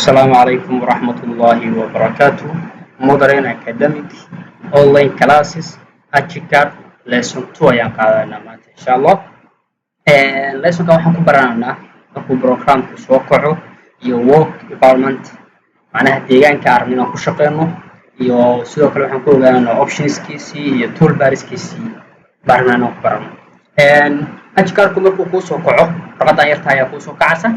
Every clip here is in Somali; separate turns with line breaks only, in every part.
السلام عليكم ورحمة الله وبركاته. Modern Academic Online Classes Archicad Lesson 2 ayaan qaadanaa maanta insha Allah. Lessonka waxaan ku baranaynaa markuu programku soo kaco iyo work environment macnaha deegaanka aan rabno inaan ku shaqeyno iyo sidoo kale waxaan ku ogaanaynaa optionskiisii iyo toolbarskiisii barnaamijka ku barano. Archicadku markuu ku soo kaco warqadan yarta ayaa ku soo kacaysa.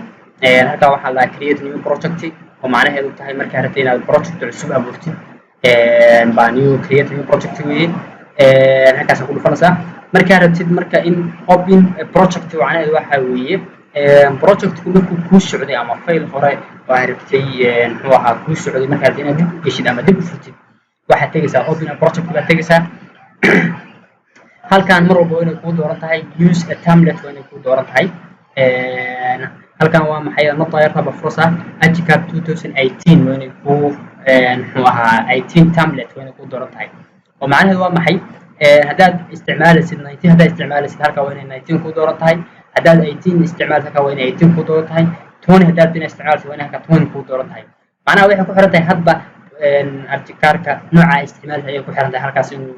halkaa waxaa la create new project oo macnaheedu tahay markaa rabtay inaad project cusub abuurtid baa new create new project weeye halkaas ku dhufanaysaa markaa rabtid marka in open project macnaheedu waxa weeye projectku markuu ku socday ama file hore oo rabtay muxuu ahaa ku socday markaa rabtay inaad dib u geshid ama dib u furtid waxaad tegaysaa open project baad tegaysaa halkaan mar walba inay ku dooran tahay use a template waa inay ku dooran tahay halkan waa maxay nota yarta bafrosa Archicad 2018 waa inay ku muxuu ahaa 18 template waa inay ku dooran tahay oo macnaheedu waa maxay haddaad isticmaalaysid 19 haddaad isticmaalaysid halka waa inay 19 ku dooran tahay haddaad 18 isticmaalaysid halka waa inay 18 ku dooran tahay 20 haddaad isticmaalaysid waa inay halka 20 ku dooran tahay macnaha waxay ku xiran tahay hadba Archicadka nooca isticmaalka ayay ku xiran tahay halkaas inuu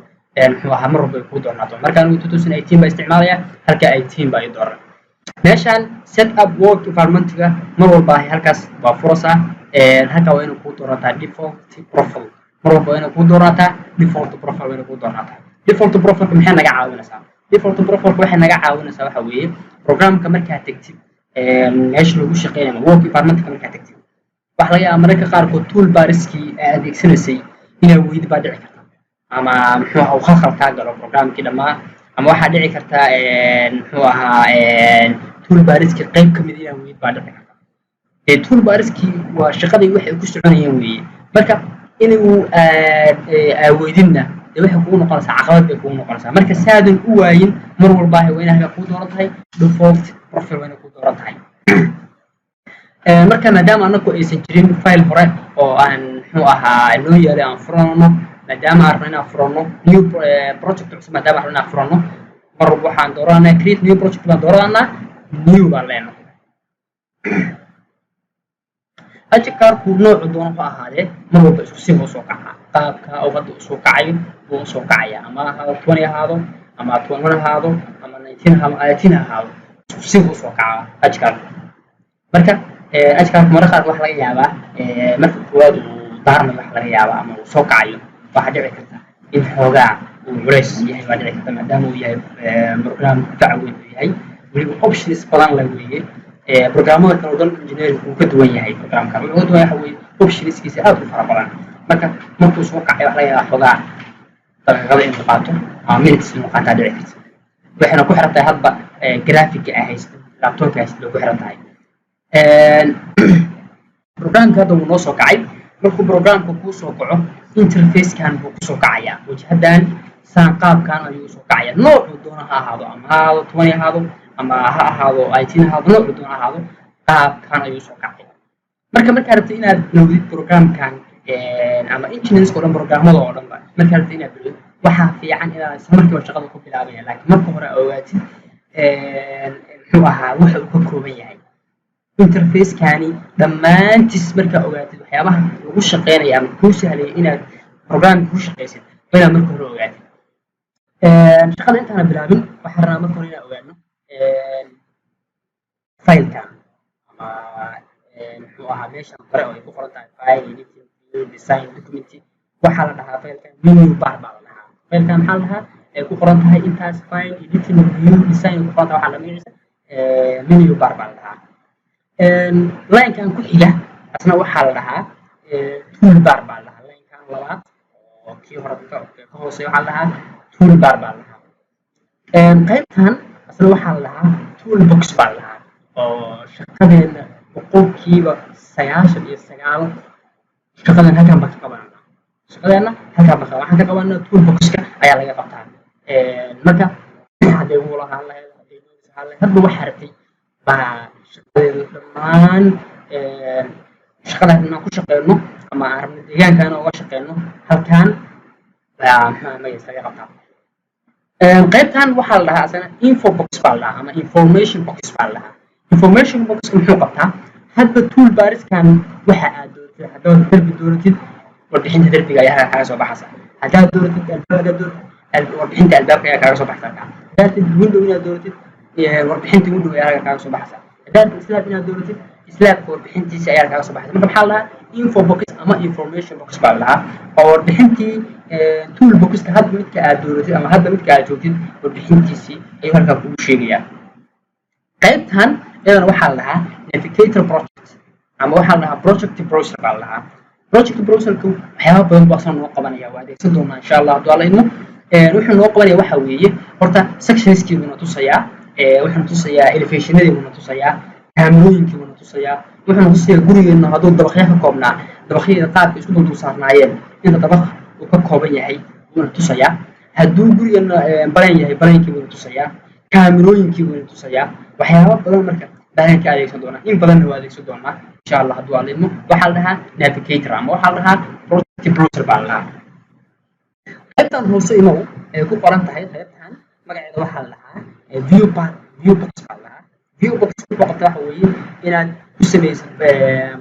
muxuu ahaa mar walba ku doornaato marka anigu 2018 baa isticmaalaya halka 18 baa ay dooran meeshaan set up work environment-ga mar walba halkaas waa furasa halka waa inuu ku doorantaa default profile mar walba waa inuu ku doorantaa default profile waa inuu ku doorantaa default profile maxay naga caawinaysaa default profile waxay naga caawinaysaa waxa weeye programka markaa tagtid meesha lagu shaqeynayo work environment-ka markaa tagtid waxa laga yaabaa mararka qaarkood toolbarskii adeegsanaysay inay weyd baa dhici karta ama muxuu ahaa khalkhal ka galo programkii dhamaa ama waxaa dhici karta muxuu ahaa toolbarski qayb kamid ah weyd baa dhici karta toolbarski waa shaqadii waxay ku soconayeen weeye marka inuu weydinna waxay kugu noqonaysaa caqabad bay kugu noqonaysaa marka saadan u waayin mar walba waa inaad ku dooran tahay default profile waa inaad ku dooran tahay marka maadaama anagu aysan jirin file hore oo aan muxuu ahaa noo yeelay aan furano maadaama aan rabno inaan furano new project cusub maadaama aan rabno inaan furano mar walba waxaan dooranaa create new project baan dooranaa new baan leenahay Archicadku noocu doono ha ahaadee mar walba isku si soo kaca qaabka oo hadda soo kacayo oo soo kacaya ama ahaado 20 ahaado ama 21 ahaado ama 19 ahaado 18 ahaado isku si soo kaca Archicadku marka Archicadku mararka qaar waxa laga yaabaa marka koowaad uu daarna waxa laga yaabaa ama uu soo kacayo waxa dhici karta in xoogaa uu culays yahay waa dhici karta maadaama uu yahay program dacweyn yahay waliba options badan la weeye programmada kale oo engineering uu ka duwan yahay programka wuxuu duwan yahay way optionskiisa aad u fara badan marka markuu soo kacay waxa laga yaabaa xoogaa daqiiqada in qaato ama minutes in qaato dhici karta waxayna ku xiran tahay hadba graphic ah haysto laptopka haysto ku xiran tahay programka hadda uu noo soo kacay markuu programku ku soo kaco interface-kan buu ku soo kacayaa wajhadan saan qaabkan ayuu soo kacayaa noocu doona ha ahaado ama ahaado 20 ahaado ama ha ahaado 18 ahaado noocu doona ha ahaado qaabkan ayuu soo kacayaa marka rabtay inaad bilowdid programkan ama engineers oo dhan programmada oo dhan marka rabtay inaad bilowdid waxa fiican inaad isla markiiba shaqada ku bilaabayaan laakiin marka hore ogaatid muxuu ahaa waxa uu ka kooban yahay interface-kani dhammaantiis markaa ogaatid waxyaabaha lagu shaqeynaya ama kuu sahlaya inaad programka ku shaqeysid inaad marka hore ogaatid shaqada intaana bilaabin waxaan rabaa marka hore inaan ogaano filekan ama muxuu ahaa meeshan hore oo ay ku qoran tahay file editing design document waxaa la dhahaa filekan menu bar baa la dhahaa filekan maxaa la dhahaa ay ku qoran tahay intaas file editing review design ku qoran tahay waxaa la magaciisa menu bar baa la dhahaa line-kan ku xiga asna waxaa la dhahaa toolbar baa la dhahaa line-kan labaad oo kii hore ka hooseeya waxaa la dhahaa toolbar baa la dhahaa qaybtan asna waxaa la dhahaa toolbox baa la dhahaa oo shaqadeena boqolkiiba 99 shaqadan halkan baa ka qabanaa shaqadeena halkan baa waxaan ka qabanaa toolbox-ka ayaa laga qabtaa marka hadday uu lahaan lahayd hadday lahaan lahayd hadba waxa rabtay baa shaqadeena dhammaan shaqadan inaan ku shaqeyno ama arrin deegaankan uga shaqeyno halkan maxaa laga qabtaa qaybtan waxaa la dhahaa asana info box baa la dhahaa ama information box baa la dhahaa information box muxuu qabtaa hadba tool baris kan waxa aad dooratid haddaad darbi dooratid warbixinta darbiga ayaa kaaga soo baxaysa haddaad dooratid albaabka dooratid warbixinta albaabka ayaa kaaga soo baxaysa haddaad window inaad dooratid warbixinta window ayaa kaaga soo baxaysa haddaad slab inaad dooratid slabka warbixintiisa ayaa kaaga soo baxaysa marka maxaa la dhahaa info box ama information box baa la dhahaa oo warbixintii tool boxka hadba midka aad dooratid ama hadba midka aad joogtid warbixintiisii ayuu halkaa kugu sheegayaa qaybtan iyadana waxaa la dhahaa navigator project ama waxaa la dhahaa project browser baa la dhahaa project browserku waxyaaba badan buu asan noo qabanaya waa adeegsan doonaa insha allah hadduu alla idmo wuxuu noo qabanaya waxa weeye horta sectionskeeduna tusayaa wuxuuna tusayaa elevationadeeduna tusayaa kaamirooyinkeeduna tusayaa wuxuuna tusayaa gurigeena hadduu dabaqyo ka koobnaa dabaqyada qaabka isku dul saarnaayeen inta dabaq uu ka kooban yahay wuuna tusayaa hadduu gurigeena balan yahay balankiibuna tusayaa kaamirooyinkiibuna tusayaa waxyaaba badan marka baahanka adeegsan doonaa in badanna waa adeegsan doonaa insha allah hadduu alla idmo waxaa la dhahaa navigator ama waxaa la dhahaa project browser baa la dhahaa qaybtan hoose imow ay ku qoran tahay qaybtan magaceeda waxaa la dhahaa view box baa la dhahaa view box ku qabta waxa weeye inaad ku samaysid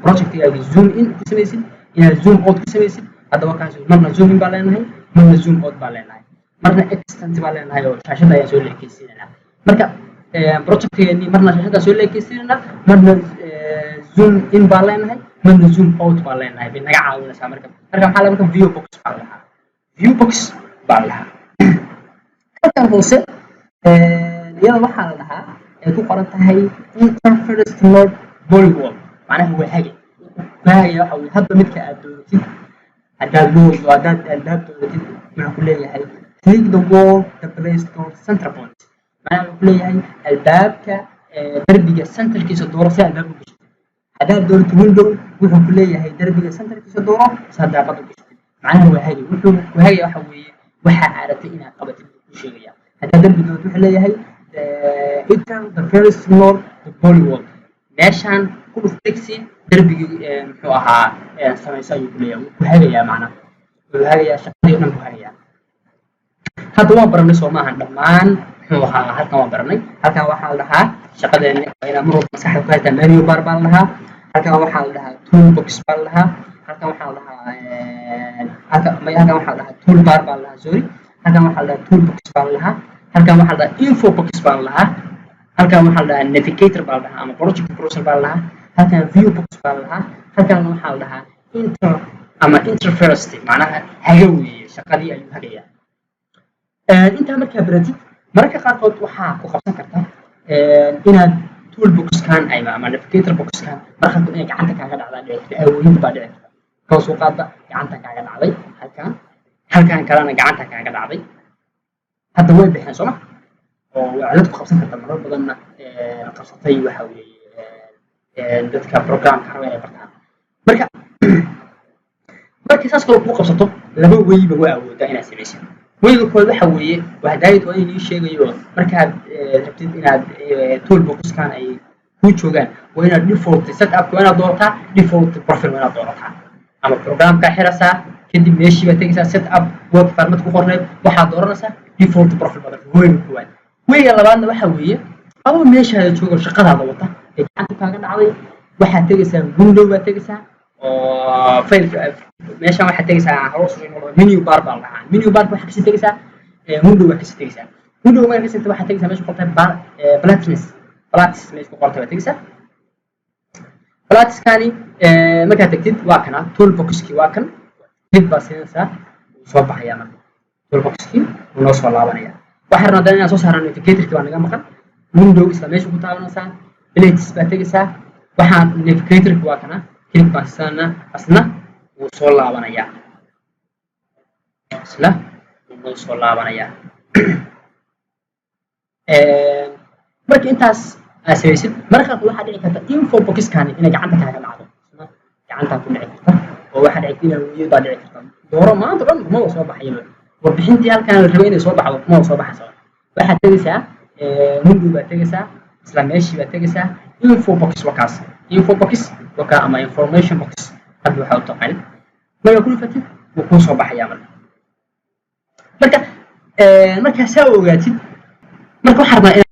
projectigaaga zoom in ku samaysid inaad zoom out ku samaysid haddaba kaas marna zoom in baa leenahay marna zoom out baa leenahay marna extent baa leenahay oo shaashada ayaan soo leekaysiinanaa marka projectgeeni marna shaashada soo leekaysiinanaa marna zoom in baa leenahay marna zoom out baa leenahay bay naga caawinaysaa marka maxaa la marka view box baa la dhahaa view box baa la dhahaa halkan hoose iyada waxaa la dhahaa ay ku qoran tahay interface node polywall macnaha waa hage waxa weeye hadba midka aad dooratid haddaad albaab dooratid wuxuu ku leeyahay click the wall the place called center point macnaha wuxuu ku leeyahay albaabka darbiga centerkiisa dooro si albaabka u gashid haddaad dooratid window wuxuu ku leeyahay darbiga centerkiisa dooro si daaqada u gashid macnaha waa hage wuxuu ku hage waxa weeye waxa aad rabtay inaad qabatid ku sheegaya haddaad darbi dooratid wuxuu leeyahay enter the first node the polywall meeshaan ku dhufdhigsi darbigii muxuu ahaa samaysa ayuu ku leeyahay ku hagayaa macnaha wuxuu hagayaa shaqadii o dhan ku hagayaa hadda waan baranay soo maahan dhammaan muxuu ahaa halkan waan baranay halkan waxaa la dhahaa shaqadeeni waa inaa mar walba maskaxda ku haytaa menu bar baa la dhahaa halkan waxaa la dhahaa tool box baa la dhahaa halkan waxaa la dhahaa halkan waxaa la dhahaa tool bar baa la dhahaa sorry halkan waxaa la dhahaa tool box baa la dhahaa halkan waxaa la dhahaa info box baa la dhahaa halkan waxaa la dhahaa navigator baa la dhahaa ama project browser baa la dhahaa halkan view box baa la dhahaa halkan waxaa la dhahaa interface macnaha haga weeye shaqadii ayuu hagayaa intaa markaa baratid mararka qaarkood waxaa ku qabsan karta inaad tool boxkan ama navigator boxkan mararka qaarkood inay gacanta kaaga dhacdaa dhici awoodinta baa dhici karta kaasoo qaada gacanta kaaga dhacday halkan kalena gacanta kaaga dhacday hadda way bixeen soo ma oo cilad ku qabsan karta marar badanna qabsatay waxa weeye dadka programka raba inay bartaan markii saas kale ku qabsato laba weyba waa awoodaa inaad samaysid weyga koowaad waxa weeye wahdaayad waa inii sheegayo markaad rabtid inaad toolboxkan ay ku joogaan waa inaad default setup waa inaad doorataa default profile waa inaad doorataa ama programka xirasaa kadib meeshii baad tegaysaa setup web format ku qorneed waxaad dooranaysaa default profile badan weyga koowaad weyga labaadna waxa weeye adoo meeshaada joogo shaqadaada wata ee gacanta kaaga dhacday waxaad tegaysaa window baad tegaysaa oo faylka meeshaan waxaad tegaysaa hoos menu bar baa la dhahaa menu bar waxaad kasii tegaysaa window waxaad kasii tegaysaa window markaad kasii tegaysaa waxaad tegaysaa meesha ku qortay platis meesha ku qortay baad tegaysaa platiskani markaad tegtid waa kana toolboxkii waa kan click baa siinaysaa wuu soo baxayaa marka toolboxkii wuu noo soo laabanaya waxaan rabnaa inaan soo saarno navigatorkii baa naga maqan window isla meesha ku taabanaysaa plates baa tegaysaa waxaan navigatorkii waa kana click baa siinaysaa asna wuu soo laabanayaa isla wuu noo soo laabanayaa marka intaas aad samaysid marka waxaa dhici karta info boxkani inay gacanta kaaga dhacdo gacantaa ku dhici karta oo waxaa dhici karta inay baa dhici karta dooro maanta dhan kuma soo baxayaba warbixintii halkan la rabay inay soo baxdo kuma soo baxayso waxaad tegaysaa window baad tegaysaa isla meeshii baad tegaysaa info box wakaas info box wakaa ama information box hadda waxaa u taqaan marka ku fatid wuu kuu soo baxayaa marka saa ogaatid marka waxaa rabnaa